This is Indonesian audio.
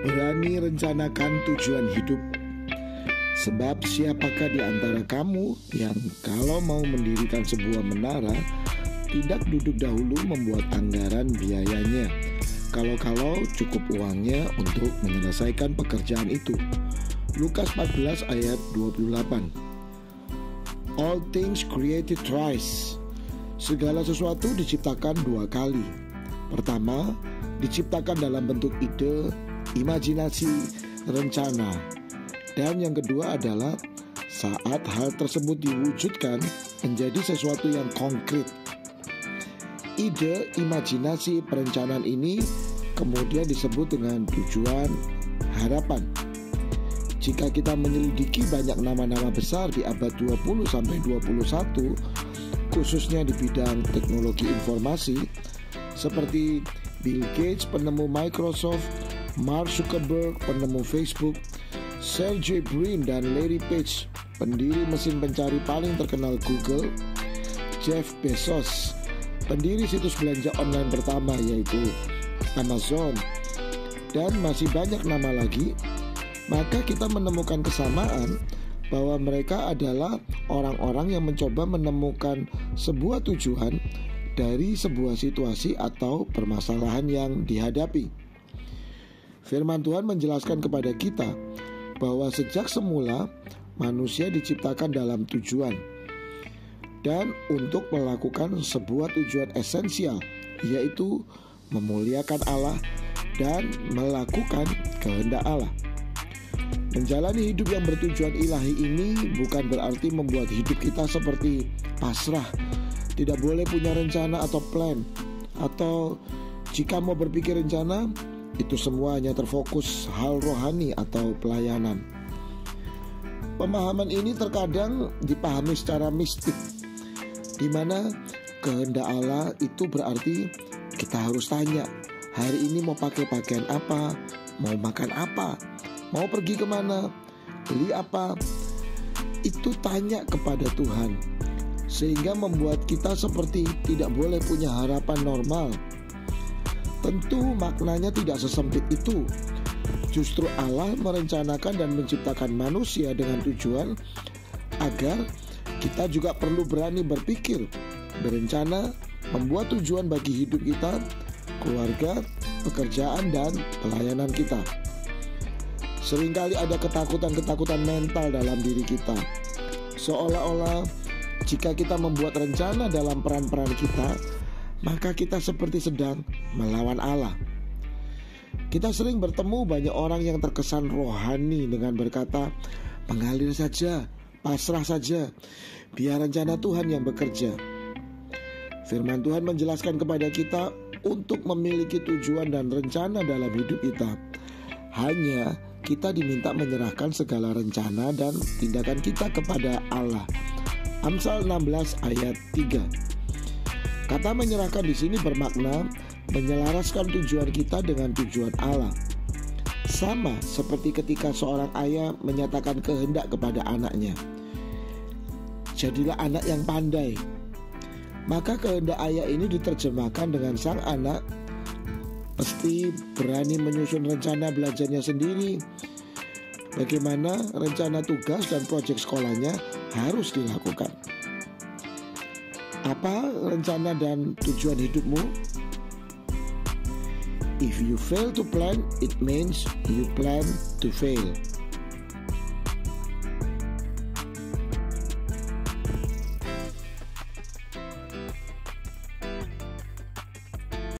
Berani rencanakan tujuan hidup. Sebab siapakah di antara kamu yang kalau mau mendirikan sebuah menara tidak duduk dahulu membuat anggaran biayanya, kalau-kalau cukup uangnya untuk menyelesaikan pekerjaan itu. Lukas 14 ayat 28. All things created thrice. Segala sesuatu diciptakan dua kali. Pertama, diciptakan dalam bentuk ide, imajinasi, rencana. Dan yang kedua adalah saat hal tersebut diwujudkan menjadi sesuatu yang konkret. Ide, imajinasi, perencanaan ini kemudian disebut dengan tujuan, harapan. Jika kita menyelidiki banyak nama-nama besar di abad 20 sampai 21, khususnya di bidang teknologi informasi, seperti Bill Gates, penemu Microsoft, Mark Zuckerberg, penemu Facebook, Sergey Brin dan Larry Page, pendiri mesin pencari paling terkenal Google, Jeff Bezos, pendiri situs belanja online pertama yaitu Amazon, dan masih banyak nama lagi, maka kita menemukan kesamaan bahwa mereka adalah orang-orang yang mencoba menemukan sebuah tujuan dari sebuah situasi atau permasalahan yang dihadapi. Firman Tuhan menjelaskan kepada kita bahwa sejak semula manusia diciptakan dalam tujuan dan untuk melakukan sebuah tujuan esensial, yaitu memuliakan Allah dan melakukan kehendak Allah. Menjalani hidup yang bertujuan ilahi ini bukan berarti membuat hidup kita seperti pasrah, tidak boleh punya rencana atau plan, atau jika mau berpikir rencana, itu semua hanya terfokus hal rohani atau pelayanan. Pemahaman ini terkadang dipahami secara mistik, di mana kehendak Allah itu berarti kita harus tanya, hari ini mau pakai pakaian apa, mau makan apa, mau pergi kemana, beli apa. Itu tanya kepada Tuhan, sehingga membuat kita seperti tidak boleh punya harapan normal. Tentu maknanya tidak sesempit itu. Justru Allah merencanakan dan menciptakan manusia dengan tujuan agar kita juga perlu berani berpikir, berencana, membuat tujuan bagi hidup kita, keluarga, pekerjaan, dan pelayanan kita. Seringkali ada ketakutan-ketakutan mental dalam diri kita, seolah-olah jika kita membuat rencana dalam peran-peran kita, maka kita seperti sedang melawan Allah. Kita sering bertemu banyak orang yang terkesan rohani dengan berkata, mengalir saja, pasrah saja, biar rencana Tuhan yang bekerja. Firman Tuhan menjelaskan kepada kita untuk memiliki tujuan dan rencana dalam hidup kita. Hanya kita diminta menyerahkan segala rencana dan tindakan kita kepada Allah. Amsal 16 ayat 3. Kata menyerahkan di sini bermakna menyelaraskan tujuan kita dengan tujuan Allah. Sama seperti ketika seorang ayah menyatakan kehendak kepada anaknya, jadilah anak yang pandai. Maka kehendak ayah ini diterjemahkan dengan sang anak pasti berani menyusun rencana belajarnya sendiri, bagaimana rencana tugas dan proyek sekolahnya harus dilakukan. Apa rencana dan tujuan hidupmu? If you fail to plan, it means you plan to fail.